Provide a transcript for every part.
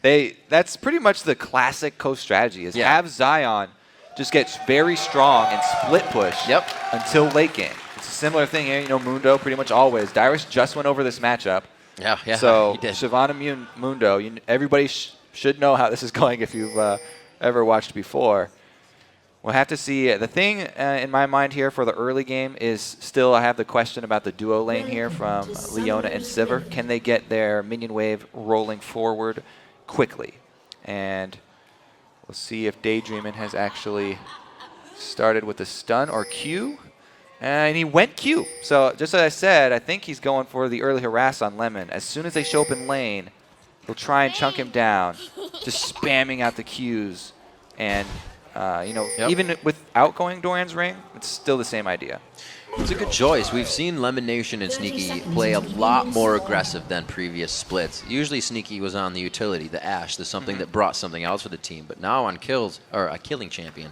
That's pretty much the classic Coast strategy is have Zion just get very strong and split push until late game. It's a similar thing here. You know, Mundo pretty much always. Dyrus just went over this matchup. Yeah, So he did. Shyvana Mundo, everybody should know how this is going if you've ever watched before. We'll have to see. The thing in my mind here for the early game is still I have the question about the duo lane here from Leona and Sivir. Can they get their minion wave rolling forward quickly? And we'll see if Daydreamin' has actually started with the stun or Q. And he went Q. So just as I said, I think he's going for the early harass on Lemon. As soon as they show up in lane, he'll try and chunk him down, just spamming out the Qs. And even without going Doran's Ring, it's still the same idea. It's a good choice. We've seen Lemon Nation and Sneaky play a lot more aggressive than previous splits. Usually Sneaky was on the utility, the Ashe, the something that brought something else for the team. But now on kills, or a killing champion,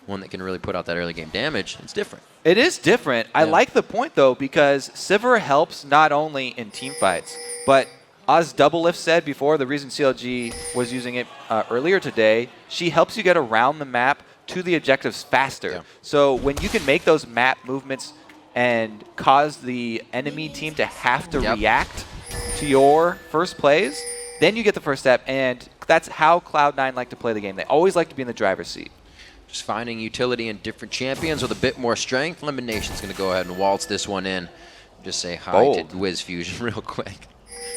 one that can really put out that early game damage, it's different. It is different. I like the point, though, because Sivir helps not only in team fights, but as Double Lift said before, the reason CLG was using it earlier today, she helps you get around the map to the objectives faster. Yeah. So when you can make those map movements and cause the enemy team to have to react to your first plays, then you get the first step, and that's how Cloud9 like to play the game. They always like to be in the driver's seat. Just finding utility in different champions with a bit more strength. Lemon Nation's going to go ahead and waltz this one in. Just say hi to Wiz Fusion real quick.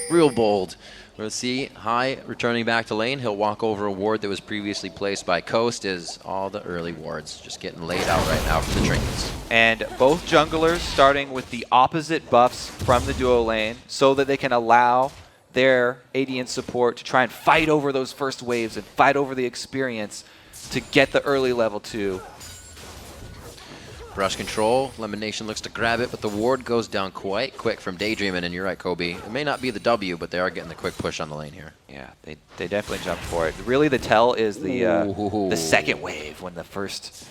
Real bold. We'll see High returning back to lane. He'll walk over a ward that was previously placed by Coast as all the early wards just getting laid out right now from the trinkets. And both junglers starting with the opposite buffs from the duo lane so that they can allow their AD and support to try and fight over those first waves and fight over the experience to get the early level 2. Brush control. Lemon Nation looks to grab it, but the ward goes down quite quick from Daydreamin', and you're right, Kobe. It may not be the W, but they are getting the quick push on the lane here. Yeah, they definitely jumped for it. Really, the tell is the second wave when the first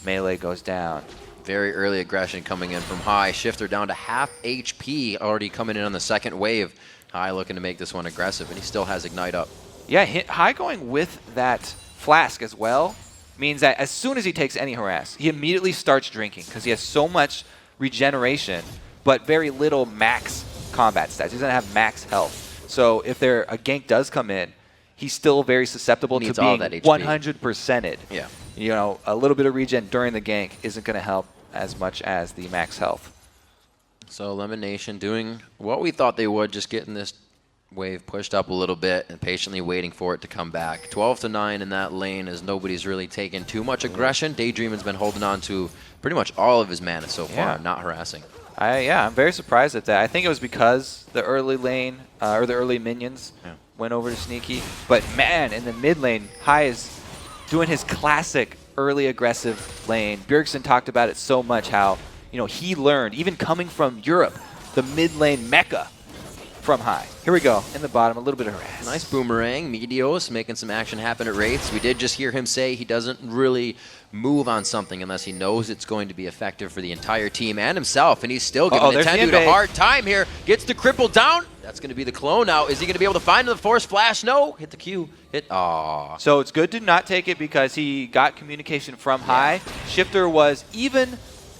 melee goes down. Very early aggression coming in from High. Shifter down to half HP, already coming in on the second wave. High looking to make this one aggressive, and he still has Ignite up. Yeah, High going with that flask as well means that as soon as he takes any harass, he immediately starts drinking because he has so much regeneration, but very little max combat stats. He doesn't have max health. So if a gank does come in, he's still very susceptible to being 100%ed. Yeah. You know, a little bit of regen during the gank isn't going to help as much as the max health. So Lemon Nation doing what we thought they would, just getting this wave pushed up a little bit and patiently waiting for it to come back. 12-9 in that lane as nobody's really taken too much aggression. Daydreamin's been holding on to pretty much all of his mana so far, not harassing. I'm very surprised at that. I think it was because the early lane, or the early minions went over to Sneaky. But man, in the mid lane, High is doing his classic early aggressive lane. Bjergsen talked about it so much how, he learned, even coming from Europe, the mid lane mecca from High. Here we go, in the bottom, a little bit of harass. Nice boomerang. Meteos making some action happen at Wraiths. We did just hear him say he doesn't really move on something unless he knows it's going to be effective for the entire team and himself, and he's still giving Nintendo a hard time here. Gets the cripple down. That's going to be the clone now. Is he going to be able to find the force flash? No. Hit the Q. Aww. So it's good to not take it because he got communication from High. Shifter was even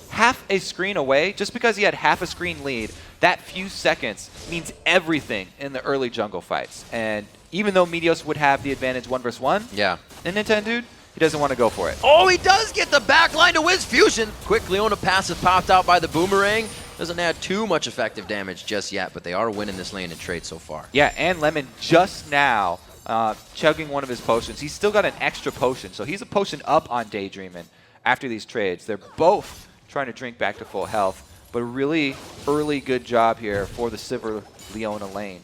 half a screen away. Just because he had half a screen lead, that few seconds means everything in the early jungle fights. And even though Meteos would have the advantage 1 versus 1, in Nintendo, he doesn't want to go for it. Oh, he does get the backline to Wiz Fusion. Quick Leona passive popped out by the boomerang. Doesn't add too much effective damage just yet, but they are winning this lane in trade so far. Yeah, and Lemon just now chugging one of his potions. He's still got an extra potion, so he's a potion up on Daydreamin' after these trades. They're both trying to drink back to full health. But really early good job here for the Sivir Leona lane.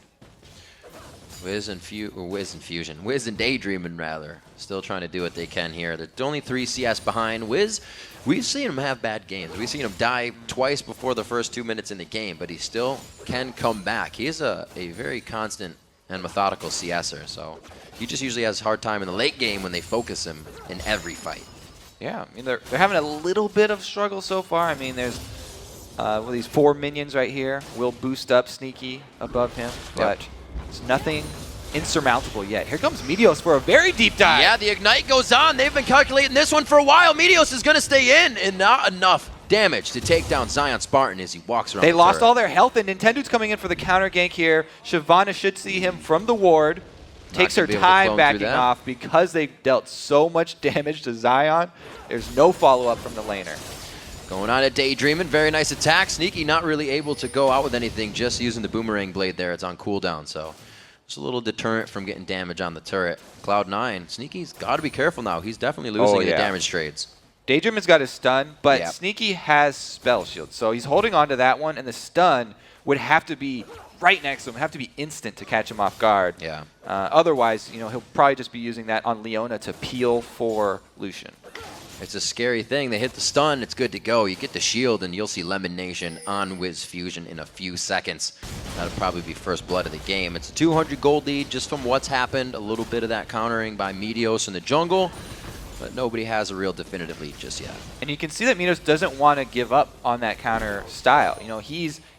Wiz and Daydreamin' rather, still trying to do what they can here. They're only 3 CS behind. Wiz, we've seen him have bad games. We've seen him die twice before the first 2 minutes in the game, but he still can come back. He is a very constant and methodical CSer, so he just usually has a hard time in the late game when they focus him in every fight. Yeah, I mean, they're having a little bit of struggle so far. I mean, there's these 4 minions right here will boost up Sneaky above him, but it's nothing insurmountable yet. Here comes Meteos for a very deep dive. Yeah, the Ignite goes on. They've been calculating this one for a while. Meteos is going to stay in, and not enough damage to take down Zion Spartan as he walks around. They the lost turret. all their health, and Nintendo's coming in for the counter gank here. Shyvana should see him from the ward. Takes her time backing off because they dealt so much damage to Zion. There's no follow-up from the laner. Going on at Daydreaming. Very nice attack. Sneaky not really able to go out with anything, just using the boomerang blade there. It's on cooldown, so it's a little deterrent from getting damage on the turret. Cloud9, Sneaky's got to be careful now. He's definitely losing the damage trades. Daydream has got his stun, but Sneaky has spell shield, so he's holding on to that one, and the stun would have to be right next to him, have to be instant to catch him off guard. Yeah. Otherwise, he'll probably just be using that on Leona to peel for Lucian. It's a scary thing. They hit the stun, it's good to go. You get the shield, and you'll see Lemon Nation on Wiz Fusion in a few seconds. That'll probably be first blood of the game. It's a 200 gold lead just from what's happened. A little bit of that countering by Meteos in the jungle, but nobody has a real definitive lead just yet. And you can see that Meteos doesn't want to give up on that counter style.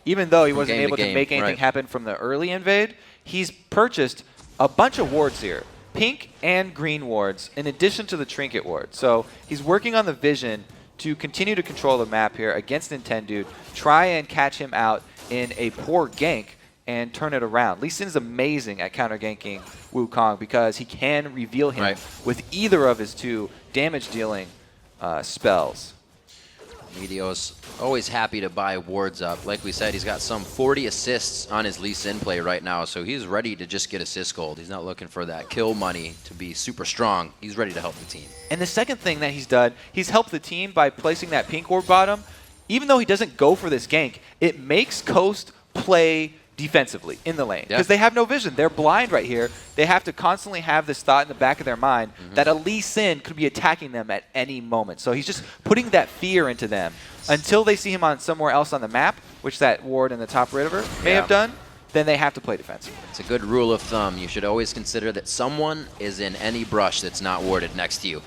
Even though he wasn't able to make anything happen from the early invade, he's purchased a bunch of wards here. Pink and green wards, in addition to the trinket ward. So he's working on the vision to continue to control the map here against Nintendo, try and catch him out in a poor gank and turn it around. Lee Sin's amazing at counter ganking Wukong because he can reveal him with either of his two damage dealing spells. Meteos always happy to buy wards up. Like we said, he's got some 40 assists on his Lee Sin play right now, so he's ready to just get assist gold. He's not looking for that kill money to be super strong. He's ready to help the team. And the second thing that he's done, he's helped the team by placing that pink ward bottom. Even though he doesn't go for this gank, it makes Coast play defensively in the lane because they have no vision. They're blind right here. They have to constantly have this thought in the back of their mind that a Lee Sin could be attacking them at any moment. So he's just putting that fear into them until they see him on somewhere else on the map, which that ward in the top river may have done. Then they have to play defensively. It's a good rule of thumb. You should always consider that someone is in any brush that's not warded next to you.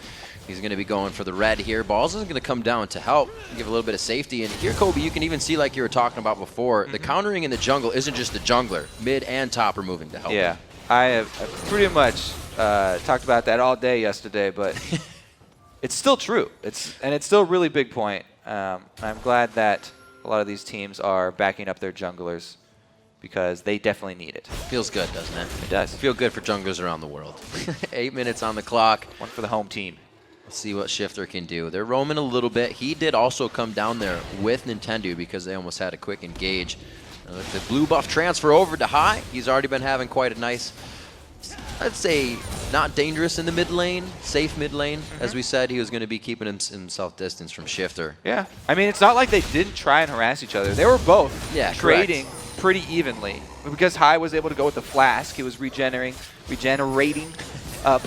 He's going to be going for the red here. Balls is going to come down to help, give a little bit of safety. And here, Kobe, you can even see, like you were talking about before, the countering in the jungle isn't just the jungler. Mid and top are moving to help. Yeah, I have pretty much talked about that all day yesterday, but it's still true. It's still a really big point. I'm glad that a lot of these teams are backing up their junglers because they definitely need it. Feels good, doesn't it? It does. Feel good for junglers around the world. 8 minutes on the clock. One for the home team. Let's see what Shifter can do. They're roaming a little bit. He did also come down there with Nintendo because they almost had a quick engage. The blue buff transfer over to High. He's already been having quite a nice, I'd say, not dangerous in the mid lane, safe mid lane. As we said, he was going to be keeping himself distance from Shifter. Yeah. I mean, it's not like they didn't try and harass each other. They were both trading pretty evenly. Because High was able to go with the flask, he was regenerating up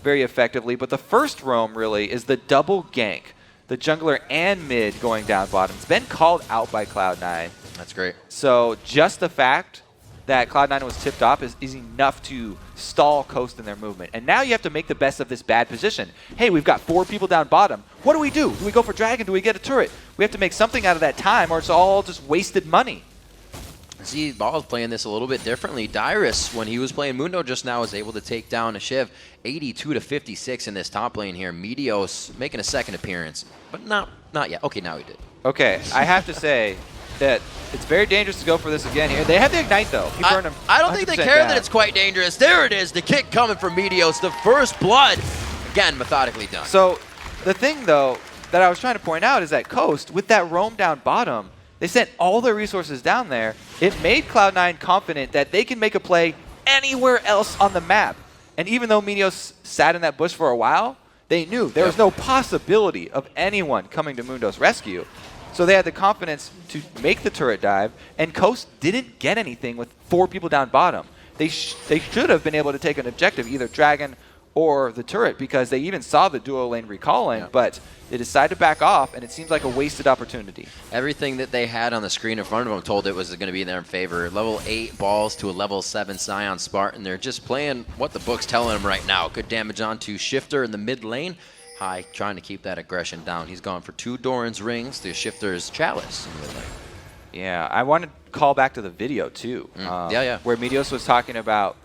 very effectively. But the first roam really is the double gank. The jungler and mid going down bottom. It's been called out by Cloud9. That's great. So just the fact that Cloud9 was tipped off is enough to stall Coast in their movement. And now you have to make the best of this bad position. Hey, we've got 4 people down bottom. What do we do? Do we go for Dragon? Do we get a turret? We have to make something out of that time or it's all just wasted money. See, Ball's playing this a little bit differently. Dyrus, when he was playing Mundo just now, was able to take down a Shiv 82-56 in this top lane here. Meteos making a second appearance, but not yet. Okay, now he did. Okay, I have to say that it's very dangerous to go for this again here. They have the Ignite, though. He burned him. I don't think they care that it's quite dangerous. There it is, the kick coming from Meteos, the first blood. Again, methodically done. So the thing, though, that I was trying to point out is that Coast, with that roam down bottom, they sent all their resources down there. It made Cloud9 confident that they can make a play anywhere else on the map. And even though Meteos sat in that bush for a while, they knew there was no possibility of anyone coming to Mundo's rescue. So they had the confidence to make the turret dive, and Coast didn't get anything with 4 people down bottom. They should have been able to take an objective, either Dragon or the turret, because they even saw the duo lane recalling, but they decided to back off, and it seems like a wasted opportunity. Everything that they had on the screen in front of them told it was going to be in their favor. Level 8 balls to a level 7 Scion Spartan. They're just playing what the book's telling them right now. Good damage onto Shifter in the mid lane. High trying to keep that aggression down. He's gone for 2 Doran's rings. The Shifter's Chalice in the mid lane. Yeah, I want to call back to the video, too. Where Meteos was talking about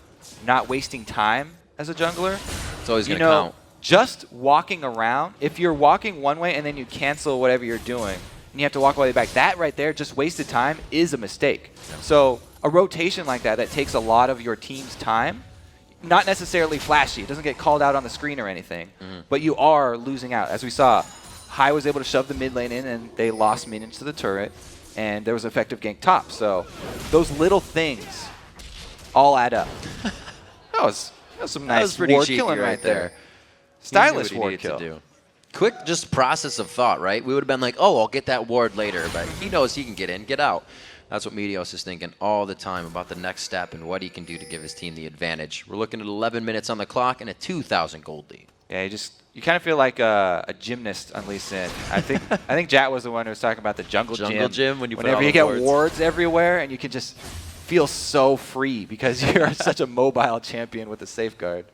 not wasting time as a jungler, It's always going to count. Just walking around, if you're walking one way and then you cancel whatever you're doing, and you have to walk all the way back, that right there, just wasted time, is a mistake. So a rotation like that takes a lot of your team's time, not necessarily flashy. It doesn't get called out on the screen or anything, but you are losing out. As we saw, Hai was able to shove the mid lane in, and they lost minions to the turret, and there was effective gank top. So those little things all add up. that was some nice ward killing right there. Stylish ward kill. Quick just process of thought, right? We would have been like, oh, I'll get that ward later, but he knows he can get in, get out. That's what Meteos is thinking all the time about the next step and what he can do to give his team the advantage. We're looking at 11 minutes on the clock and a 2,000 gold lead. Yeah, you kind of feel like a gymnast on Lee Sin. I think Jat was the one who was talking about the jungle gym. Whenever you get wards everywhere, and you can just feel so free because you're such a mobile champion with a safeguard.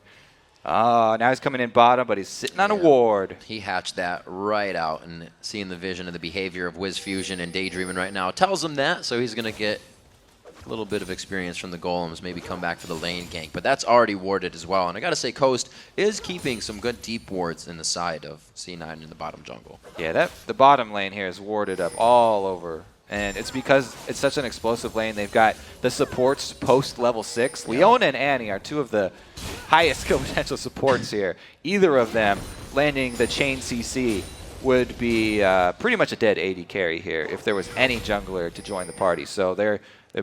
Oh, now he's coming in bottom, but he's sitting on a ward. He hatched that right out, and seeing the vision of the behavior of Wiz Fusion and Daydreaming right now tells him that, so he's going to get a little bit of experience from the golems, maybe come back for the lane gank, but that's already warded as well. And I got to say, Coast is keeping some good deep wards in the side of C9 in the bottom jungle. Yeah, the bottom lane here is warded up all over. And it's because it's such an explosive lane. They've got the supports post level 6. Leona and Annie are two of the highest kill potential supports here. Either of them landing the chain CC would be pretty much a dead AD carry here if there was any jungler to join the party. So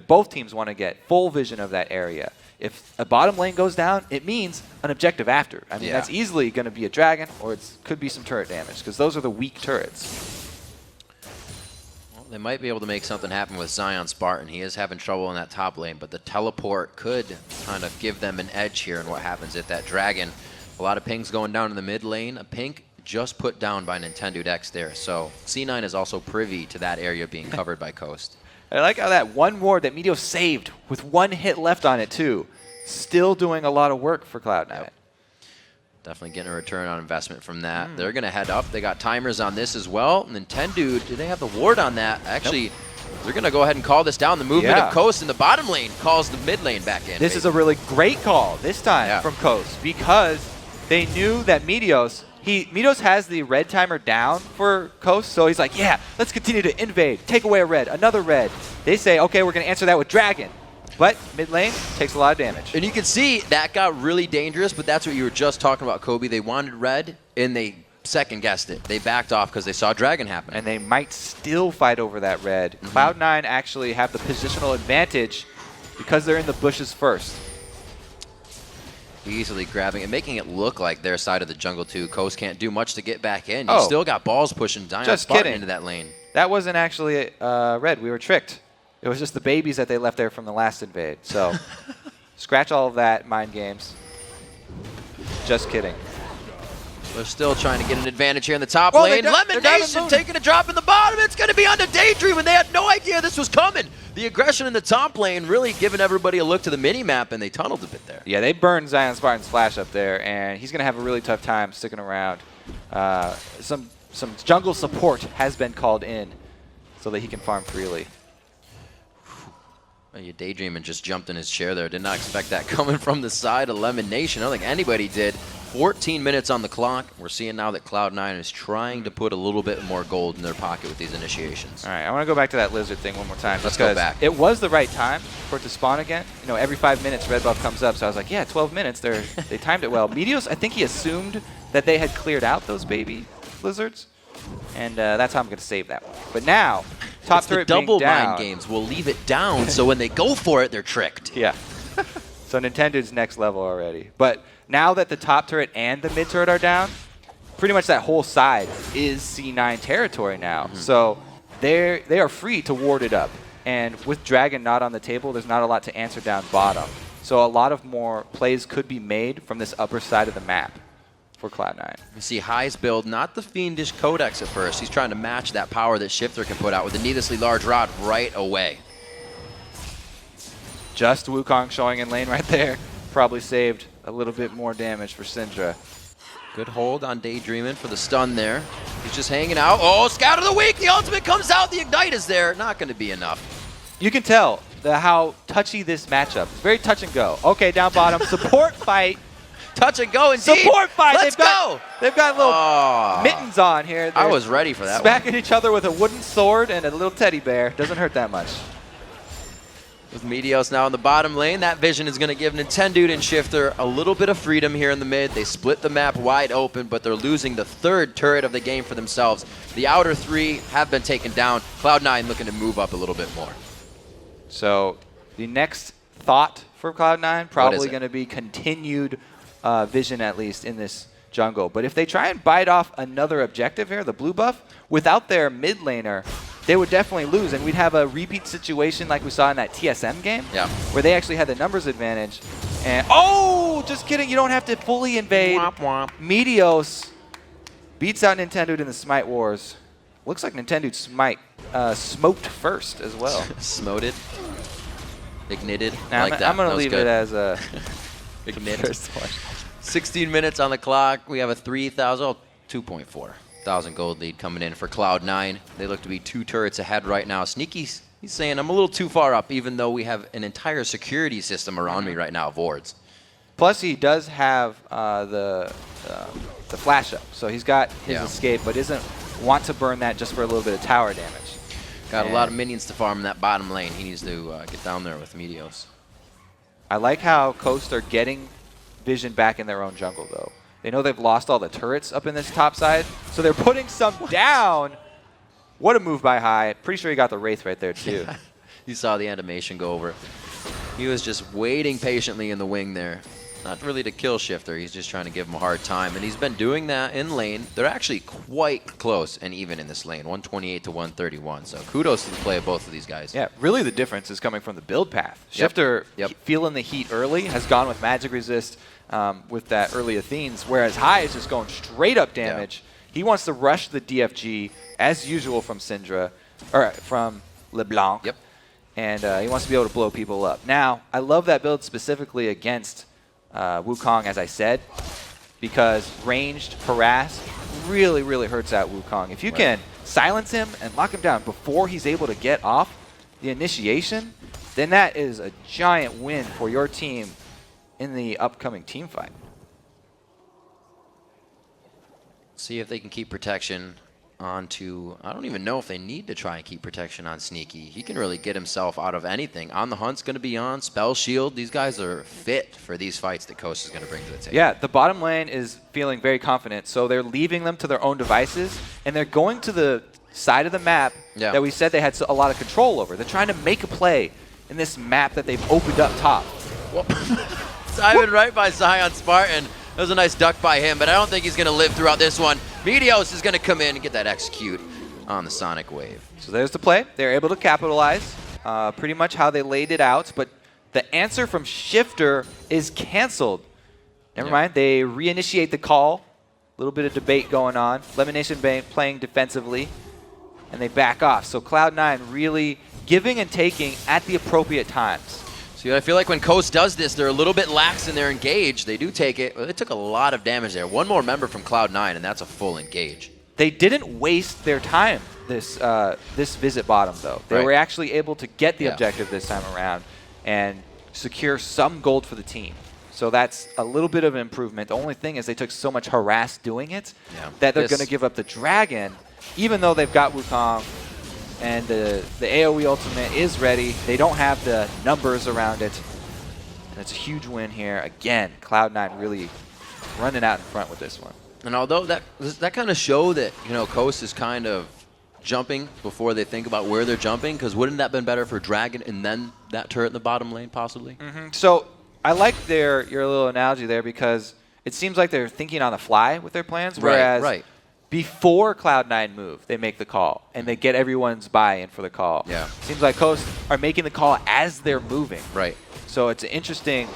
both teams want to get full vision of that area. If a bottom lane goes down, it means an objective after. I mean, that's easily going to be a dragon, or it could be some turret damage, because those are the weak turrets. They might be able to make something happen with Zion Spartan. He is having trouble in that top lane, but the teleport could kind of give them an edge here in what happens at that dragon. A lot of pings going down in the mid lane. A pink just put down by Nintendo Dex there. So C9 is also privy to that area being covered by Coast. I like how that one ward that Meteos saved with one hit left on it too. Still doing a lot of work for Cloud9. Yep. Definitely getting a return on investment from that. They're going to head up. They got timers on this as well. Nintendo, do they have the ward on that? Actually, they're going to go ahead and call this down. The movement of Coast in the bottom lane calls the mid lane back in. This is a really great call this time from Coast, because they knew that Meteos has the red timer down for Coast, so he's like, yeah, let's continue to invade, take away a red, another red. They say, okay, we're going to answer that with Dragon. But mid lane takes a lot of damage. And you can see that got really dangerous, but that's what you were just talking about, Kobe. They wanted red, and they second-guessed it. They backed off because they saw Dragon happen. And they might still fight over that red. Cloud9 actually have the positional advantage because they're in the bushes first. Easily grabbing and making it look like their side of the jungle, too. Coast can't do much to get back in. You still got balls pushing Zion Spartan into that lane. That wasn't actually red. We were tricked. It was just the babies that they left there from the last invade. So scratch all of that, mind games. Just kidding. They're still trying to get an advantage here in the top lane. Lemon Nation taking a drop in the bottom. It's going to be onto Daydream, and they had no idea this was coming. The aggression in the top lane really giving everybody a look to the mini-map, and they tunneled a bit there. Yeah, they burned Zion Spartan's flash up there, and he's going to have a really tough time sticking around. Some jungle support has been called in so that he can farm freely. You Daydreaming just jumped in his chair there. Did not expect that coming from the side of Lemon Nation. I don't think anybody did. 14 minutes on the clock. We're seeing now that Cloud9 is trying to put a little bit more gold in their pocket with these initiations. All right, I want to go back to that lizard thing one more time. Let's go back. It was the right time for it to spawn again. You know, every 5 minutes red buff comes up, so I was like, yeah, 12 minutes. They timed it well. Meteos, I think he assumed that they had cleared out those baby lizards, and that's how I'm going to save that one. But now, top turret being down. Double mind games will leave it down, so when they go for it, they're tricked. Yeah. So Nintendo's next level already. But now that the top turret and the mid turret are down, pretty much that whole side is C9 territory now. So they are free to ward it up. And with Dragon not on the table, there's not a lot to answer down bottom. So a lot of more plays could be made from this upper side of the map for Cloud9. You see Hai's build, not the fiendish Codex at first. He's trying to match that power that Shifter can put out with a needlessly large rod right away. Just Wukong showing in lane right there. Probably saved a little bit more damage for Syndra. Good hold on Daydreaming for the stun there. He's just hanging out. Oh, Scout of the Week! The ultimate comes out. The Ignite is there. Not going to be enough. You can tell how touchy this matchup. It's very touch and go. Okay, down bottom, support fight. Touch and go indeed. Support fight. Let's go. They've got little mittens on here. I was ready for that smacking each other with a wooden sword and a little teddy bear. Doesn't hurt that much. With Meteos now in the bottom lane, that vision is going to give Nintendo and Shifter a little bit of freedom here in the mid. They split the map wide open, but they're losing the third turret of the game for themselves. The outer three have been taken down. Cloud9 looking to move up a little bit more. So the next thought for Cloud9 probably going to be continued vision, at least in this jungle. But if they try and bite off another objective here, the blue buff, without their mid laner, they would definitely lose, and we'd have a repeat situation like we saw in that TSM game, where they actually had the numbers advantage. And oh, just kidding, you don't have to fully invade. Womp womp. Meteos beats out Nintendo in the Smite Wars. Looks like Nintendo smoked first as well. Smoted. Ignited. Now, like I'm going to leave it as a Ignite. first one. 16 minutes on the clock. We have a 2.4 thousand gold lead coming in for Cloud9. They look to be 2 turrets ahead right now. Sneaky's he's saying I'm a little too far up, even though we have an entire security system around me right now of wards. Plus, he does have the flash up, so he's got his escape, but doesn't want to burn that just for a little bit of tower damage. Got a lot of minions to farm in that bottom lane. He needs to get down there with Meteos. I like how Coast are getting vision back in their own jungle, though. They know they've lost all the turrets up in this top side, so they're putting some down. What a move by High. Pretty sure he got the Wraith right there, too. You saw the animation go over. He was just waiting patiently in the wing there. Not really to kill Shifter. He's just trying to give him a hard time, and he's been doing that in lane. They're actually quite close and even in this lane, 128 to 131. So kudos to the play of both of these guys. Yeah, really the difference is coming from the build path. Shifter, feeling the heat early, has gone with Magic Resist with that early Athenes, whereas High is just going straight up damage. He wants to rush the DFG, as usual from Syndra, or from LeBlanc. And he wants to be able to blow people up. Now, I love that build specifically against Wukong, as I said, because ranged harass really, really hurts out Wukong. If you can silence him and lock him down before he's able to get off the initiation, then that is a giant win for your team in the upcoming team fight. See if they can keep protection onto, I don't even know if they need to try and keep protection on Sneaky. He can really get himself out of anything. On the Hunt's going to be on, Spell Shield. These guys are fit for these fights that Coast is going to bring to the table. Yeah, the bottom lane is feeling very confident, so they're leaving them to their own devices, and they're going to the side of the map that we said they had a lot of control over. They're trying to make a play in this map that they've opened up top. Simon right by Zion Spartan. That was a nice duck by him, but I don't think he's going to live throughout this one. Meteos is going to come in and get that execute on the Sonic Wave. So there's the play. They're able to capitalize pretty much how they laid it out, but the answer from Shifter is canceled. Never mind. They reinitiate the call. A little bit of debate going on. Lemonation playing defensively, and they back off. So Cloud9 really giving and taking at the appropriate times. So I feel like when Coast does this, they're a little bit lax in their engage. They do take it. They took a lot of damage there. One more member from Cloud9, and that's a full engage. They didn't waste their time this visit bottom, though. They were actually able to get the objective this time around and secure some gold for the team. So that's a little bit of an improvement. The only thing is they took so much harass doing it that they're going to give up the Dragon, even though they've got Wukong. And the AoE ultimate is ready. They don't have the numbers around it. And it's a huge win here. Again, Cloud9 really running out in front with this one. And although that kind of show that, you know, Coast is kind of jumping before they think about where they're jumping, because wouldn't that have been better for Dragon and then that turret in the bottom lane possibly? So I like your little analogy there, because it seems like they're thinking on the fly with their plans, whereas before Cloud9 move, they make the call, and they get everyone's buy-in for the call. Seems like Coast are making the call as they're moving. So it's interesting.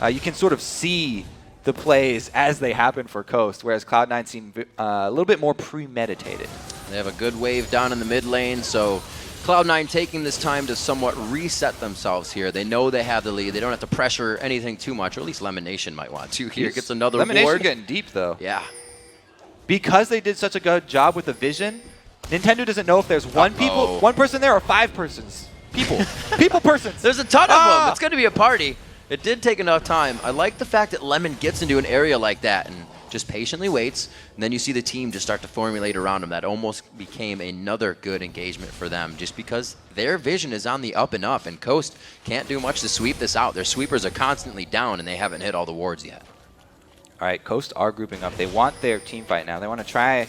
You can sort of see the plays as they happen for Coast, whereas Cloud9 seem a little bit more premeditated. They have a good wave down in the mid lane, so Cloud9 taking this time to somewhat reset themselves here. They know they have the lead. They don't have to pressure anything too much, or at least Lemonation might want to. Here gets another ward. Lemonation getting deep, though. Yeah. Because they did such a good job with the vision, Nintendo doesn't know if there's one person there or 5 persons People persons. There's a ton of them. It's going to be a party. It did take enough time. I like the fact that Lemon gets into an area like that and just patiently waits, and then you see the team just start to formulate around him. That almost became another good engagement for them just because their vision is on the up and up, and Coast can't do much to sweep this out. Their sweepers are constantly down, and they haven't hit all the wards yet. All right, Coast are grouping up. They want their team fight now. They want to try.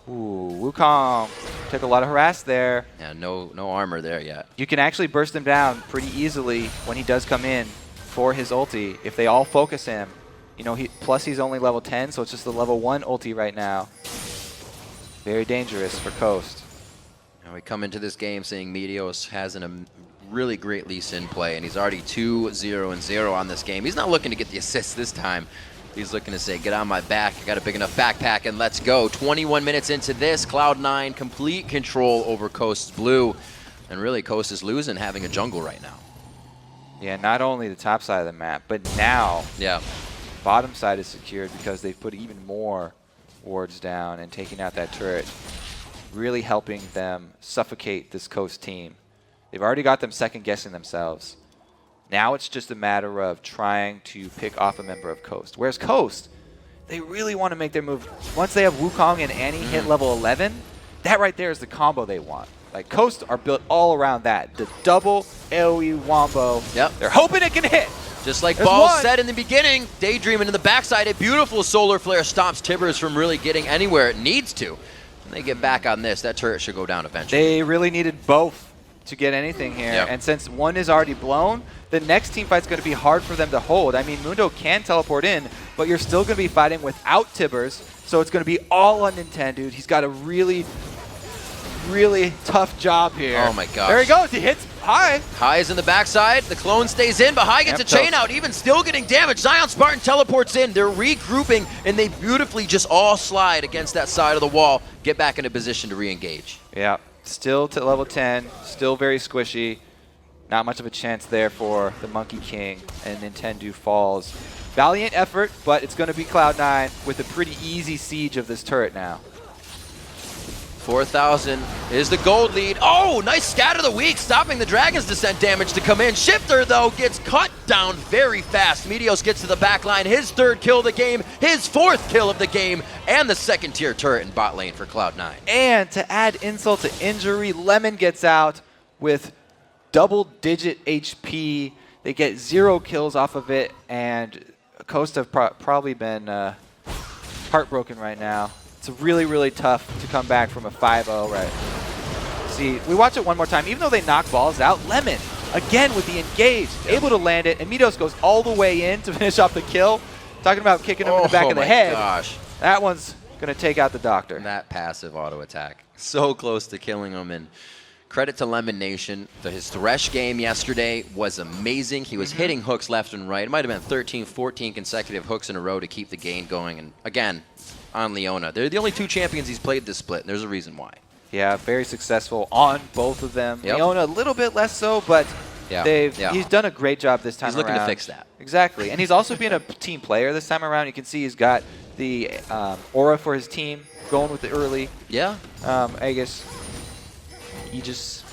Ooh, Wukong took a lot of harass there. Yeah, no armor there yet. You can actually burst him down pretty easily when he does come in for his ulti. If they all focus him, you know, plus he's only level 10, so it's just the level 1 ulti right now. Very dangerous for Coast. And we come into this game saying Meteos has a really great Lee Sin play, and he's already 2-0-0 on this game. He's not looking to get the assist this time. He's looking to say, get on my back, I got a big enough backpack, and let's go. 21 minutes into this, Cloud9 complete control over Coast's blue. And really, Coast is losing having a jungle right now. Yeah, not only the top side of the map, but now bottom side is secured because they've put even more wards down and taking out that turret, really helping them suffocate this Coast team. They've already got them second-guessing themselves. Now it's just a matter of trying to pick off a member of Coast. Whereas Coast, they really want to make their move. Once they have Wukong and Annie hit level 11, that right there is the combo they want. Like, Coast are built all around that. The double AoE wombo. Yep. They're hoping it can hit. Just like Ball said in the beginning, Daydreaming in the backside, a beautiful solar flare stops Tibbers from really getting anywhere it needs to. When they get back on this, that turret should go down eventually. They really needed both to get anything here. Yep. And since one is already blown, the next team fight's going to be hard for them to hold. I mean, Mundo can teleport in, but you're still going to be fighting without Tibbers, so it's going to be all on Nintendo. He's got a really tough job here. Oh my gosh. There he goes. He hits High. High is in the backside. The clone stays in, but High gets a chain out, even still getting damaged. Zion Spartan teleports in. They're regrouping, and they beautifully just all slide against that side of the wall, get back into position to re-engage. Yeah, still to level 10, still very squishy. Not much of a chance there for the Monkey King, and Nintendo falls. Valiant effort, but it's going to be Cloud9 with a pretty easy siege of this turret now. 4,000 is the gold lead. Oh, nice scatter the weak, stopping the Dragon's Descent damage to come in. Shifter, though, gets cut down very fast. Meteos gets to the back line, his third kill of the game, his fourth kill of the game, and the second tier turret in bot lane for Cloud9. And to add insult to injury, Lemon gets out with double-digit HP. They get 0 kills off of it, and Coast have probably been heartbroken right now. It's really, really tough to come back from a 5-0, right? See, we watch it one more time. Even though they knock balls out, Lemon, again with the engage, able to land it, and Meteos goes all the way in to finish off the kill. Talking about kicking him in the back of the head. Gosh. That one's going to take out the doctor. And that passive auto attack. So close to killing him. And credit to Lemon Nation. His Thresh game yesterday was amazing. He was hitting hooks left and right. It might have been 13, 14 consecutive hooks in a row to keep the game going. And again, on Leona. They're the only 2 champions he's played this split, and there's a reason why. Yeah, very successful on both of them. Yep. Leona a little bit less so, but he's done a great job this time around. He's looking to fix that. Exactly. And he's also being a team player this time around. You can see he's got the aura for his team going with the early. Yeah. I guess he just...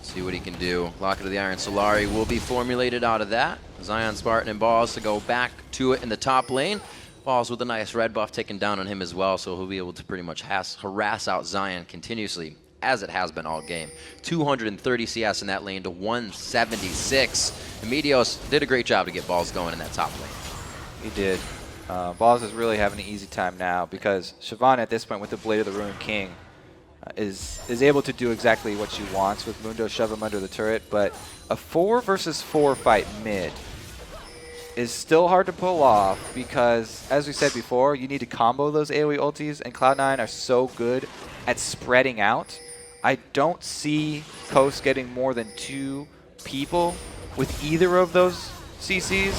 See what he can do. Locket of the Iron Solari will be formulated out of that. Zion Spartan and Balls to go back to it in the top lane. Balls with a nice red buff taken down on him as well, so he'll be able to pretty much harass out Zion continuously, as it has been all game. 230 CS in that lane to 176. And Meteos did a great job to get Balls going in that top lane. He did. Balls is really having an easy time now because Siobhan at this point with the Blade of the Ruined King is able to do exactly what she wants with Mundo, shove him under the turret, but a 4 versus 4 fight mid is still hard to pull off because, as we said before, you need to combo those AoE ultis, and Cloud9 are so good at spreading out. I don't see Coast getting more than 2 people with either of those CCs.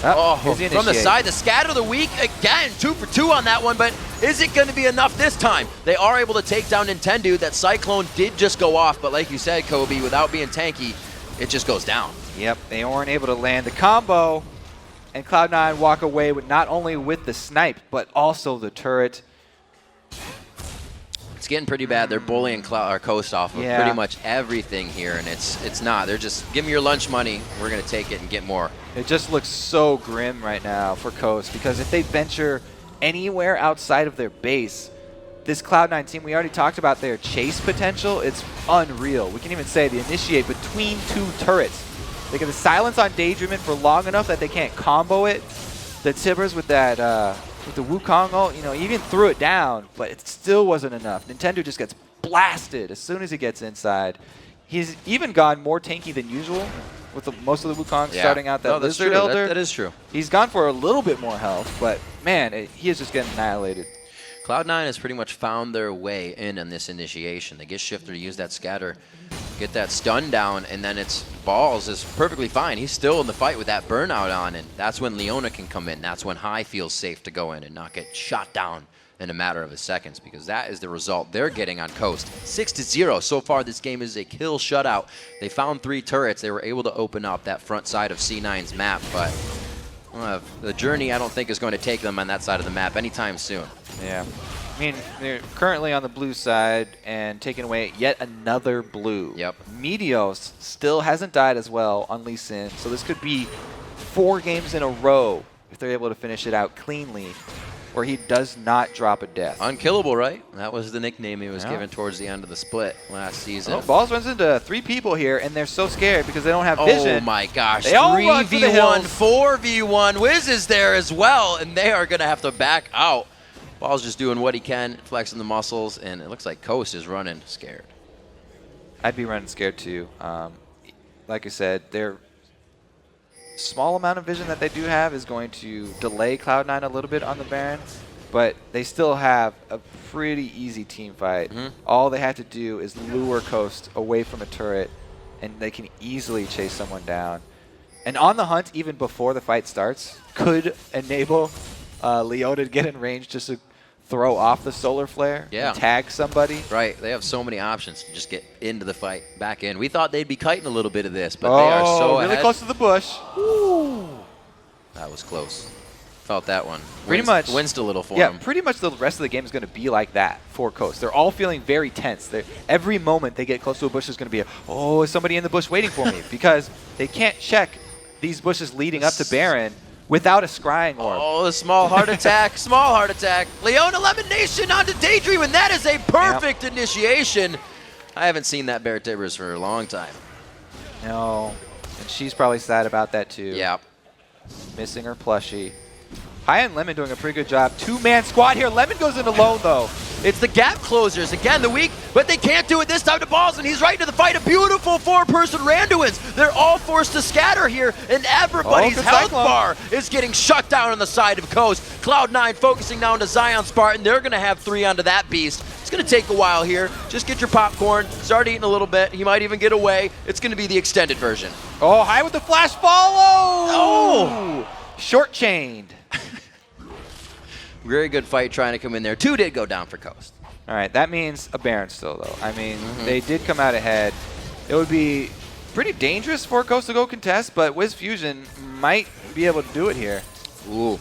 From the side, the scatter of the week, again, 2 for 2 on that one, but is it going to be enough this time? They are able to take down Nintendo. That Cyclone did just go off, but like you said, Kobe, without being tanky, it just goes down. Yep, they weren't able to land the combo, and Cloud9 walk away with not only with the snipe, but also the turret. It's getting pretty bad. They're bullying Coast off of pretty much everything here, and it's not. They're just, give me your lunch money. We're going to take it and get more. It just looks so grim right now for Coast, because if they venture anywhere outside of their base, this Cloud9 team, we already talked about their chase potential. It's unreal. We can even say they initiate between 2 turrets. They get the silence on Daydreamin for long enough that they can't combo it. The Tibbers with that, with the Wukong ult, you know, he even threw it down, but it still wasn't enough. Nintendo just gets blasted as soon as he gets inside. He's even gone more tanky than usual with most of the Wukong starting out that Lizard Elder. That is true. He's gone for a little bit more health, but man, he is just getting annihilated. Cloud9 has pretty much found their way in on this initiation. They get Shifter to use that scatter, get that stun down, and then it's Balls is perfectly fine. He's still in the fight with that burnout on, and that's when Leona can come in. That's when High feels safe to go in and not get shot down in a matter of seconds, because that is the result they're getting on Coast. 6-0. So far, this game is a kill shutout. They found 3 turrets. They were able to open up that front side of C9's map, but the journey, I don't think, is going to take them on that side of the map anytime soon. Yeah. I mean, they're currently on the blue side and taking away yet another blue. Yep. Meteos still hasn't died as well on Lee Sin, so this could be 4 games in a row if they're able to finish it out cleanly, where he does not drop a death. Unkillable, right? That was the nickname he was given towards the end of the split last season. Oh, Balls runs into 3 people here, and they're so scared because they don't have vision. Oh my gosh, they all run for the 3v1, hills. 4v1. Wiz is there as well, and they are going to have to back out. Ball's just doing what he can, flexing the muscles, and it looks like Coast is running scared. I'd be running scared too. Like I said, their small amount of vision that they do have is going to delay Cloud9 a little bit on the Baron, but they still have a pretty easy team fight. All they have to do is lure Coast away from a turret, and they can easily chase someone down. And on the hunt, even before the fight starts, could enable Leona to get in range just to throw off the solar flare and tag somebody. Right, they have so many options to just get into the fight, back in. We thought they'd be kiting a little bit of this, but they are so really ahead. close to the bush. Ooh. That was close. Felt that one. Pretty much. Winced a little for Yeah, him. pretty much the rest of the game is going to be like that for Coast. They're all feeling very tense. Every moment they get close to a bush is going to be is somebody in the bush waiting for me? Because they can't check these bushes leading up to Baron without a scrying orb. Oh, the small heart attack, small heart attack. Leona elimination onto Daydream, and that is a perfect initiation. I haven't seen that Bear Tibbers for a long time. No, and she's probably sad about that too. Yeah. Missing her plushie. High and Lemon doing a pretty good job. 2-man squad here. Lemon goes in alone though. It's the gap closers. Again, the weak, but they can't do it this time to Balls, and he's right into the fight. A beautiful 4-person Randuins. They're all forced to scatter here, and everybody's health bar is getting shut down on the side of Coast. Cloud9 focusing now into Zion Spartan. They're going to have 3 onto that beast. It's going to take a while here. Just get your popcorn. Start eating a little bit. He might even get away. It's going to be the extended version. Oh, High with the flash follow! Oh! Short-chained. Very good fight trying to come in there. 2 did go down for Coast. All right, that means a Baron still, though. I mean, they did come out ahead. It would be pretty dangerous for Coast to go contest, but Wiz Fusion might be able to do it here. Ooh.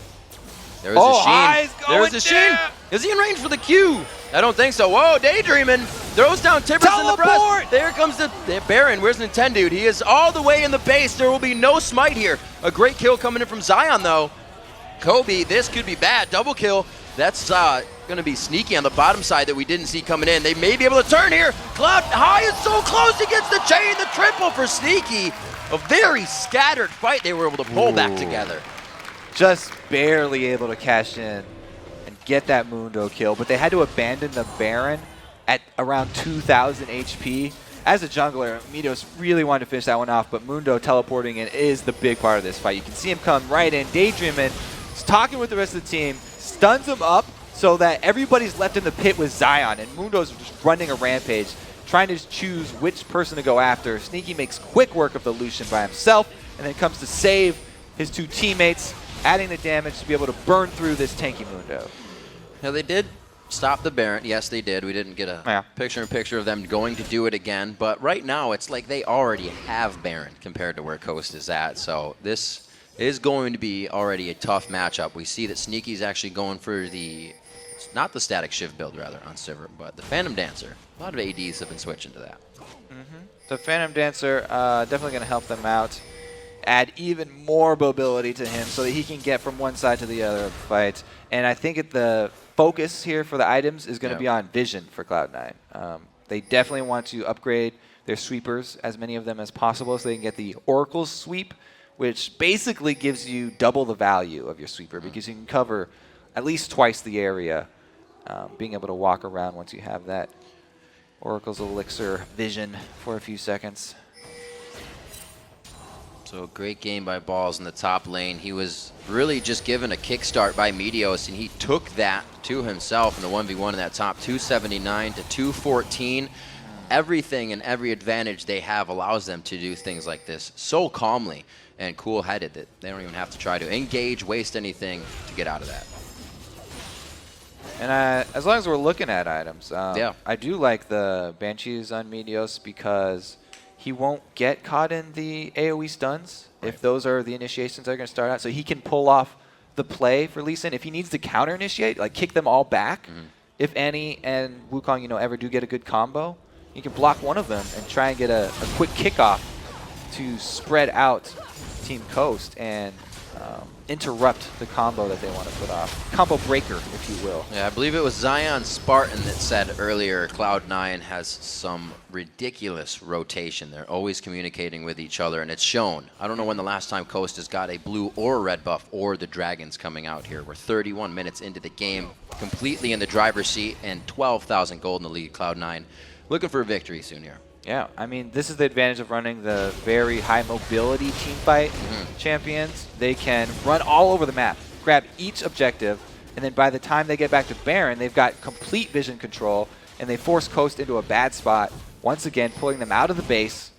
There's a Sheen. There's a Sheen. Down. Is he in range for the Q? I don't think so. Whoa, Daydreamin' throws down Tibbers in the breast. There comes the Baron. Where's Nintendude? He is all the way in the base. There will be no smite here. A great kill coming in from Zion, though. Kobe, this could be bad. Double kill. That's going to be sneaky on the bottom side that we didn't see coming in. They may be able to turn here. Cloud High is so close. He gets the chain, the triple for Sneaky. A very scattered fight they were able to pull back together. Just barely able to cash in and get that Mundo kill, but they had to abandon the Baron at around 2,000 HP. As a jungler, Meteos really wanted to finish that one off, but Mundo teleporting in is the big part of this fight. You can see him come right in, daydreaming, talking with the rest of the team, stuns him up so that everybody's left in the pit with Zion, and Mundo's just running a rampage, trying to choose which person to go after. Sneaky makes quick work of the Lucian by himself, and then comes to save his 2 teammates, adding the damage to be able to burn through this tanky Mundo. Now they did stop the Baron. Yes, they did. We didn't get a picture-in-picture of them going to do it again, but right now it's like they already have Baron compared to where Coast is at, so this is going to be already a tough matchup. We see that Sneaky's actually going for the not the Static Shiv build, rather, on Sivir, but the Phantom Dancer. A lot of ADs have been switching to that. The Phantom Dancer definitely going to help them out. Add even more mobility to him so that he can get from one side to the other of the fight. And I think the focus here for the items is going to be on vision for Cloud9. They definitely want to upgrade their sweepers, as many of them as possible, so they can get the Oracle sweep, which basically gives you double the value of your sweeper because you can cover at least twice the area, being able to walk around once you have that Oracle's Elixir vision for a few seconds. So great game by Balls in the top lane. He was really just given a kickstart by Meteos, and he took that to himself in the 1v1 in that top, 279 to 214. Everything and every advantage they have allows them to do things like this so calmly and cool-headed that they don't even have to try to engage, waste anything to get out of that. And as long as we're looking at items, I do like the Banshees on Meteos because he won't get caught in the AoE stuns if those are the initiations that are going to start out. So he can pull off the play for Lee Sin. If he needs to counter initiate, like kick them all back, if Annie and Wukong, ever do get a good combo, you can block one of them and try and get a quick kickoff to spread out Team Coast and interrupt the combo that they want to put off. Combo breaker, if you will. Yeah, I believe it was Zion Spartan that said earlier Cloud9 has some ridiculous rotation. They're always communicating with each other, and it's shown. I don't know when the last time Coast has got a blue or a red buff or the Dragons coming out here. We're 31 minutes into the game, completely in the driver's seat, and 12,000 gold in the lead. Cloud9 looking for a victory soon here. Yeah, I mean, this is the advantage of running the very high mobility team fight champions. They can run all over the map, grab each objective, and then by the time they get back to Baron, they've got complete vision control, and they force Coast into a bad spot, once again pulling them out of the base,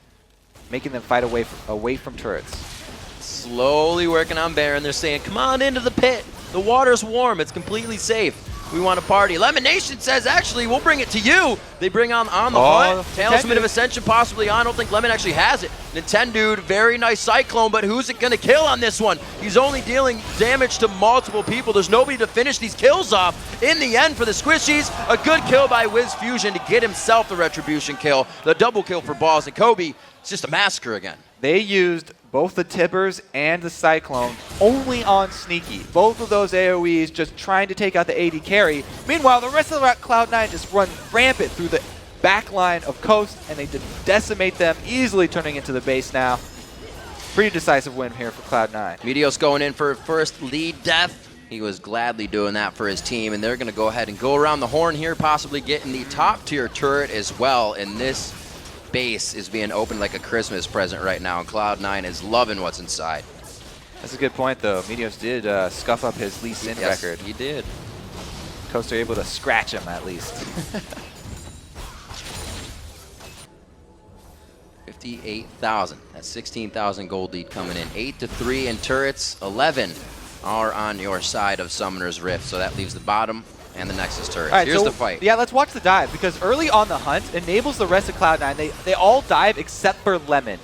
making them fight away from turrets. Slowly working on Baron. They're saying, come on into the pit. The water's warm. It's completely safe. We want to party. Lemon Nation says, actually, we'll bring it to you. They bring on the hunt. Talisman of Ascension possibly on. I don't think Lemon actually has it. Nintendude, very nice Cyclone, but who's it going to kill on this one? He's only dealing damage to multiple people. There's nobody to finish these kills off. In the end, for the Squishies, a good kill by Wiz Fusion to get himself the Retribution kill. The double kill for Balls, and Kobe, it's just a massacre again. They used both the Tibbers and the Cyclone only on Sneaky. Both of those AoEs just trying to take out the AD carry. Meanwhile, the rest of the Cloud9 just run rampant through the back line of Coast, and they decimate them, easily turning into the base now. Pretty decisive win here for Cloud9. Meteos going in for first lead death. He was gladly doing that for his team, and they're going to go ahead and go around the horn here, possibly getting the top tier turret as well. And this base is being opened like a Christmas present right now, and Cloud9 is loving what's inside. That's a good point, though. Meteos did scuff up his Lee Sin record. He did. Coast are able to scratch him, at least. 58,000. That's 16,000 gold lead coming in. 8-3 in turrets. 11 are on your side of Summoner's Rift, so that leaves the bottom and the Nexus turrets. Right, here's the fight. Yeah, let's watch the dive, because early on the hunt enables the rest of Cloud9. They all dive except for Lemon.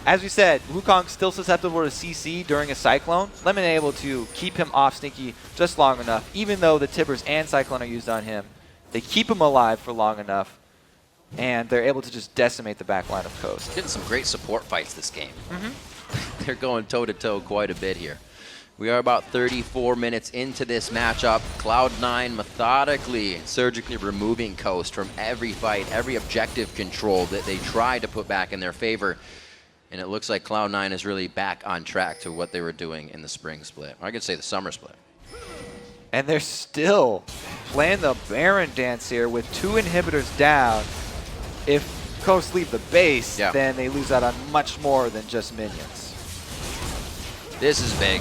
As we said, Wukong's still susceptible to CC during a Cyclone. Lemon able to keep him off Sneaky just long enough, even though the Tibbers and Cyclone are used on him. They keep him alive for long enough, and they're able to just decimate the back line of Coast. Getting some great support fights this game. They're going toe-to-toe quite a bit here. We are about 34 minutes into this matchup. Cloud9 methodically, surgically removing Coast from every fight, every objective control that they try to put back in their favor. And it looks like Cloud9 is really back on track to what they were doing in the spring split. Or I could say the summer split. And they're still playing the Baron dance here with 2 inhibitors down. If Coast leave the base, then they lose out on much more than just minions. This is big.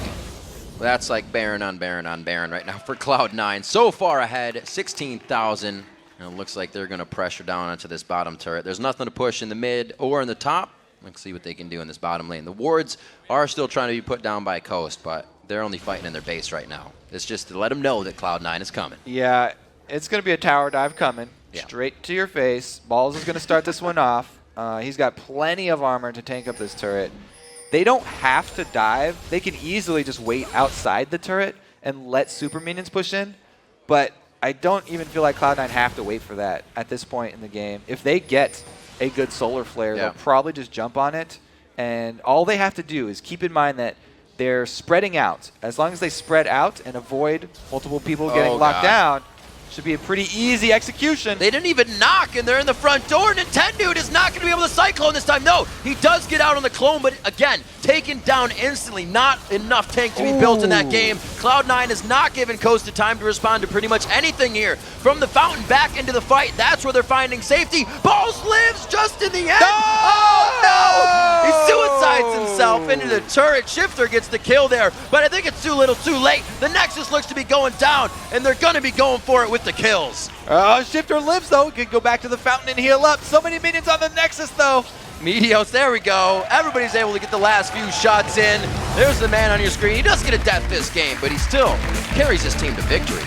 That's like Baron on Baron on Baron right now for Cloud9. So far ahead, 16,000. And it looks like they're going to pressure down onto this bottom turret. There's nothing to push in the mid or in the top. Let's see what they can do in this bottom lane. The wards are still trying to be put down by Coast, but they're only fighting in their base right now. It's just to let them know that Cloud9 is coming. Yeah, it's going to be a tower dive coming. Straight to your face. Balls is going to start this one off. He's got plenty of armor to tank up this turret. They don't have to dive. They can easily just wait outside the turret and let super minions push in. But I don't even feel like Cloud9 have to wait for that at this point in the game. If they get a good solar flare, they'll probably just jump on it. And all they have to do is keep in mind that they're spreading out. As long as they spread out and avoid multiple people getting locked down, should be a pretty easy execution. They didn't even knock, and they're in the front door. Nintendude is not going to be able to Cyclone this time. No, he does get out on the clone, but again, taken down instantly. Not enough tank to be built in that game. Cloud9 is not given Costa time to respond to pretty much anything here. From the fountain back into the fight, that's where they're finding safety. Balls lives just in the end. No! Oh, no! He suicides himself into the turret. Shifter gets the kill there, but I think it's too little too late. The Nexus looks to be going down, and they're going to be going for it with the kills. Shifter lives, though. Could go back to the fountain and heal up. So many minions on the Nexus, though. Meteos, there we go. Everybody's able to get the last few shots in. There's the man on your screen. He does get a death this game, but he still carries his team to victory.